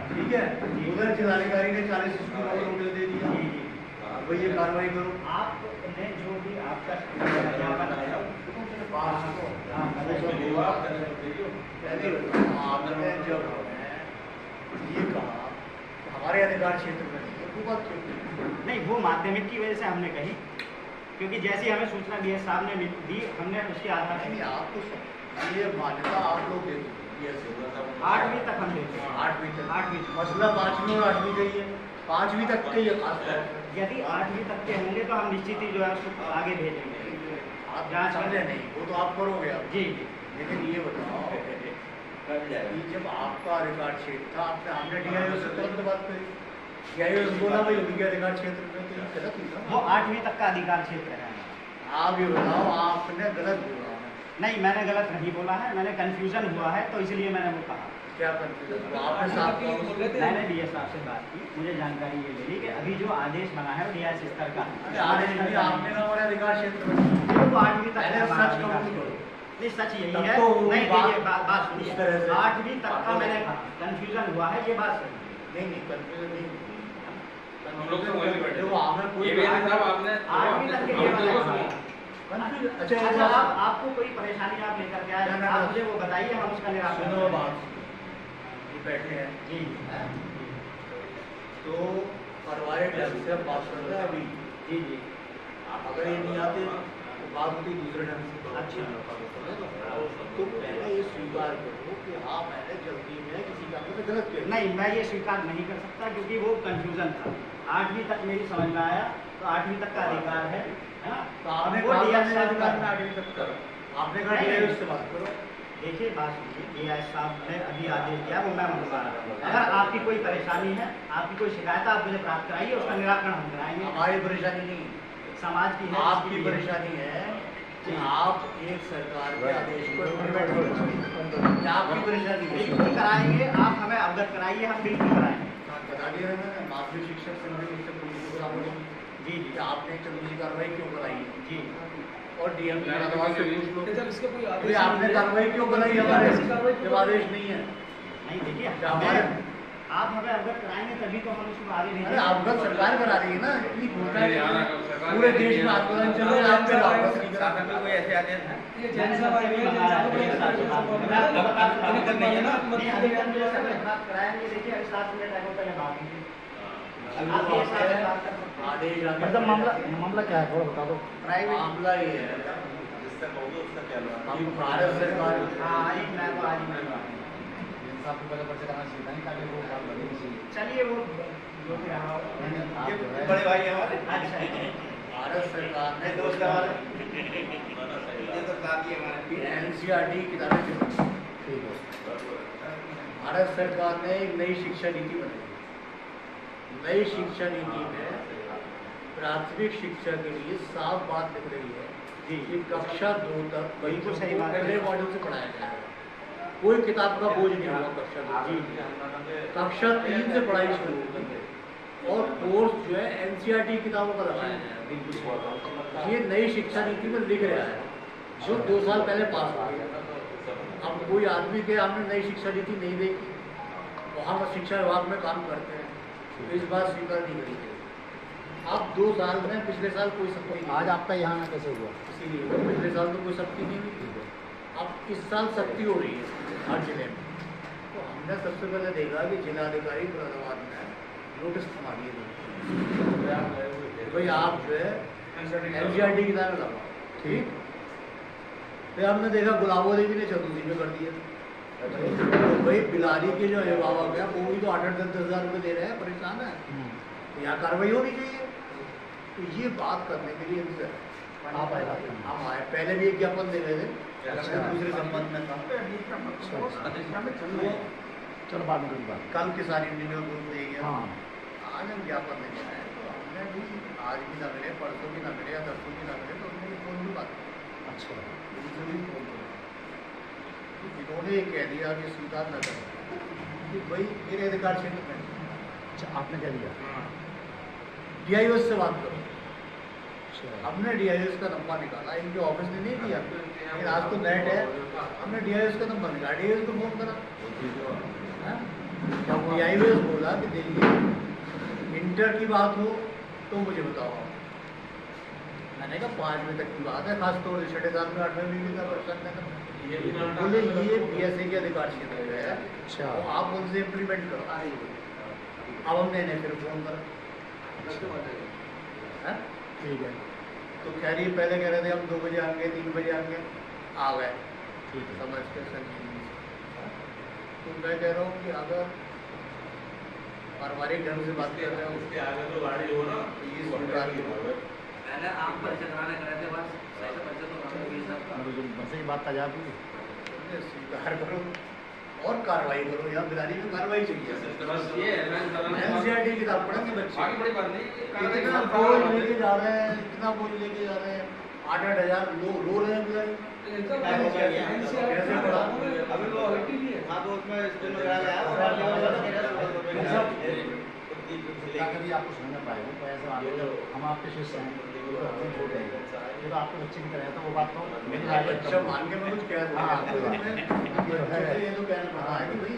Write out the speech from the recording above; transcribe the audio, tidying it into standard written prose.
ठीक है, उधर जिलाधिकारी ने 40 स्कूलों को नोटिस दे दिया, वही ये कार्रवाई करो। आपने जो भी आपका ज्ञापन आया आपने जब ये कहा हमारे अधिकार क्षेत्र में नहीं है, वो बात क्यों नहीं, वो माध्यमिक की वजह से हमने कही, क्योंकि जैसी हमें सूचना डी एस साहब ने दी, हमने उसके आधार नहीं, आपको ये मान्यता आप लोग दे दो 8वीं तक हम देते हैं। 8वीं तक 8वीं मसला 5वीं और 8वीं का ही है, 5वीं तक के ये खास तौर पर यदि 8वीं तक के होंगे तो हम निश्चित ही जो है उसको आगे भेजेंगे। आप जांच करें नहीं, वो तो आप करोगे आप जी, लेकिन ये बताओ कि जब आपका अधिकार क्षेत्र था, हमने DIO से तुरंत बात करी, DIO से बोला भाई उनके अधिकार क्षेत्र में, तो ये गलत हुई ना। वो 8वीं तक का अधिकार क्षेत्र है। आप ये बताओ, आपने गलत बोला है। नहीं, मैंने गलत नहीं बोला है, मैंने कंफ्यूजन हुआ है तो इसलिए मैंने वो कहा। क्या कंफ्यूजन हुआ? आपने साफ मैंने DS साहब से बात की, मुझे जानकारी ये मिली कि अभी जो आदेश बना है वो DIS स्तर का है। आदेश नहीं, आपने कहा हमारे अधिकार क्षेत्र में वो 8वीं तक है। सच कबूल करो। नहीं, सच यही तब है। तो नहीं, देखिए बात इस सुनिए, तरह से 8वीं तक का मैंने कहा, कंफ्यूजन हुआ है, ये बात सही है। नहीं, कंफ्यूजन नहीं, हम लोग तो वहीं पे बैठे देखो आपने कोई ये भी साहब आपने 8वीं तक के लिए मैंने कहा। अच्छा अच्छा, आपको कोई परेशानी आप लेकर के आए, आप मुझे वो बताइए, हम उसका निराकरण सुनो बात, ये बैठे हैं जी, तो परवारे ढंग से हम बात कर रहे हैं अभी। जी जी, अगर ये नहीं आते तो बात होती दूसरे ढंग से। अच्छा, तो पहले ये स्वीकार करो कि हाँ मैंने जल्दी में किसी काम में गलत किया। नहीं, मैं ये स्वीकार नहीं कर सकता क्योंकि वो कंफ्यूजन था। 8वीं तक मेरी समझ में आया, तो 8वीं तक का अधिकार है ना। तो आपने वो कहा DIS मेरे साहब अधिकार में का- 8वीं तक करो, आपने कहा नहीं, DIO से बात करो। देखिए बात सुनिए, DIS साहब ने अभी आदेश दिया, वो मैं मंगवा रहा हूँ। अगर आपकी कोई परेशानी है, आपकी कोई शिकायत है, आप मुझे प्राप्त कराइए, उसका निराकरण हम कराएंगे। हमारी परेशानी नहीं, समाज की है, आपकी इसकी भी है। परेशानी है कि आप एक सरकार के आदेश को इम्प्लीमेंट करो, ये आपकी परेशानी है। बिल्कुल कराएंगे, आप हमें अवगत कराइए, हम बिल्कुल कराएंगे। बता दिया है मैंने, माध्यमिक शिक्षक संघ ने मुझसे पूछी थी आपने जी जी कि आपने चंद्री कार्रवाई क्यों कराई है? जी, और DM की अदालत से पूछ लो जब इसका कोई अभी आदेश आपने कार्रवाई क्यों कराई हमारे जब आदेश नहीं है? नहीं देखिए, हमारे आप हमें अवगत कराएंगे तभी तो हम उसको आगे अरे भेजेंगे। अवगत सरकार करा रही है ना, इतनी घोषणा नहीं, यहाँ ना सरकार पूरे करा देश रही में है। आंदोलन चल रहा है, आप पे अवगत नहीं करा शासन में कोई ऐसे आदेश है? ये जैन साहब आए हुए हैं, जैन साहब को नहीं, अभी तक नहीं है ना, नहीं, अभी तक जो है प्राप्त कराएंगे। देखिए अभी 7 मिनट आगे पहले बात हुई थी। आप ये साथ में बात कर सकते हैं। आदेश आगे मतलब मामला क्या है थोड़ा बता दो। प्राइवेट मामला ये है कि भारत सरकार हाँ, एक मैं तो आज ही नहीं बात है। इंसाफ को पहले पर्चे करना चाहिए था, नहीं ताकि वो काम करने की चाहिए। चलिए वो जो भी रहा हो। आप जो है- बड़े भाई हमारे अच्छा भारत सरकार ने दोस्त हमारे ये तो साथ ही हमारे NCERT किताबें छपी। ठीक है। भारत सरकार ने एक नई शिक्षा नीति बनाई। नई शिक्षा नीति में प्राथमिक शिक्षा के लिए साफ बात लिख रही है जी कि कक्षा 2 तक बिल्कुल सही बात है। पहले मॉडल से पढ़ाया जाएगा, कोई किताब का बोझ नहीं होगा कक्षा 2। कक्षा 3 से पढ़ाई शुरू होगी और कोर्स जो है NCERT किताबों का लगाया जाएगा। ये नई शिक्षा नीति में लिख रहा है, जो 2 साल पहले पास हो गया। अब कोई आदमी के हमने नई शिक्षा नीति नहीं देखी, तो हम शिक्षा विभाग में काम करते हैं, तो इस बात स्वीकार नहीं करेंगे। अब 2 साल में पिछले साल कोई सख्ती नहीं आज आपका यहाँ आना कैसे हुआ? इसीलिए पिछले साल तो कोई सख्ती नहीं हुई। अब इस साल सख्ती हो रही है हर जिले में। तो हमने सबसे पहले देखा कि जिलाधिकारी मुरादाबाद में नोटिस थमा दिए भाई आप जो है NCERT की तरह लगाओ, ठीक। फिर हमने देखा गुलाबो देवी ने चतुर्थी में कर दिया। तो भाई बिलारी के जो अभिभावक है वो भी तो 8-10 हज़ार रुपये दे रहे हैं, परेशान है, तो यहाँ कार्रवाई होनी चाहिए। तो ये बात करने के लिए इनसे आप आए हम आए, पहले भी एक ज्ञापन दे रहे थे, दूसरे संबंध में था। चलो बाद में कोई बात। कल किसान यूनियन को दे गया, हाँ, आज हम ज्ञापन देने आए, तो हमने भी आज भी ना मिले, परसों भी ना मिले या तरसों भी ना मिले, तो हमने फोन भी बात की, अच्छा। उनसे भी फोन करा। तो इन्होंने ये कह दिया कि स्वीकार न करें कि भाई मेरे अधिकार क्षेत्र में अच्छा, आपने क्या दिया? DIO से बात करो। अच्छा। हमने DIO का नंबर निकाला, इनके ऑफिस ने नहीं दिया, लेकिन आज तो नेट है, हमने DIO का नंबर निकाला, DIO को फोन करा। हैं? क्या हुआ न्यायवेश बोला कि देखिए इंटर की बात हो तो मुझे बताओ। मैंने कहा 5वीं तक की बात है, खासतौर से 7वीं 8वीं में का प्रश्न है। बोले ये PSA के अधिकार क्षेत्र है, अच्छा। तो आप उनसे इम्प्लीमेंट करो। अब हमने इन्हें फिर फोन करा, हैं? ठीक है, तो कह रही पहले कह रहे थे हम 2 बजे आएंगे 3 बजे आएंगे, आ गए ठीक है। समझ के संजीवनी। तो मैं कह रहा हूँ कि अगर पारिवारिक ढंग से बात कर रहे हो उसके आगे तो गाड़ी हो ना, ये स्वीकार करो। पहले आप परिचय कराने करे थे, बस सही से परिचय तो कराने के साथ मतलब जो बस की बात ताजा हुई, स्वीकार करो और कार्रवाई करो। यहाँ बिलारी में कार्रवाई चाहिए। बस ये है ना, NCERT किताब पढ़ेंगे बच्चे, बाकी बड़ी बात नहीं, इतना बोझ लेके जा रहे हैं, इतना बोझ लेके जा रहे हैं, 8-8 हज़ार लोग रो रहे हैं बिलारी। कैसे पढ़ा? अभी वो हल्की भी है। हाँ तो उसमें स्कूल में गया कभी आपको समझ में पाएगा। तो ऐसा मान लो जब हम आपके शिष्य हैं तो हम छोटे हैं, ये तो आपके बच्चे की तरह है, तो वो बात तो मेरी राय अच्छा मान के मैं कुछ कह दूँ। हाँ, कोई बात ये तो कहना पड़ा है कि भाई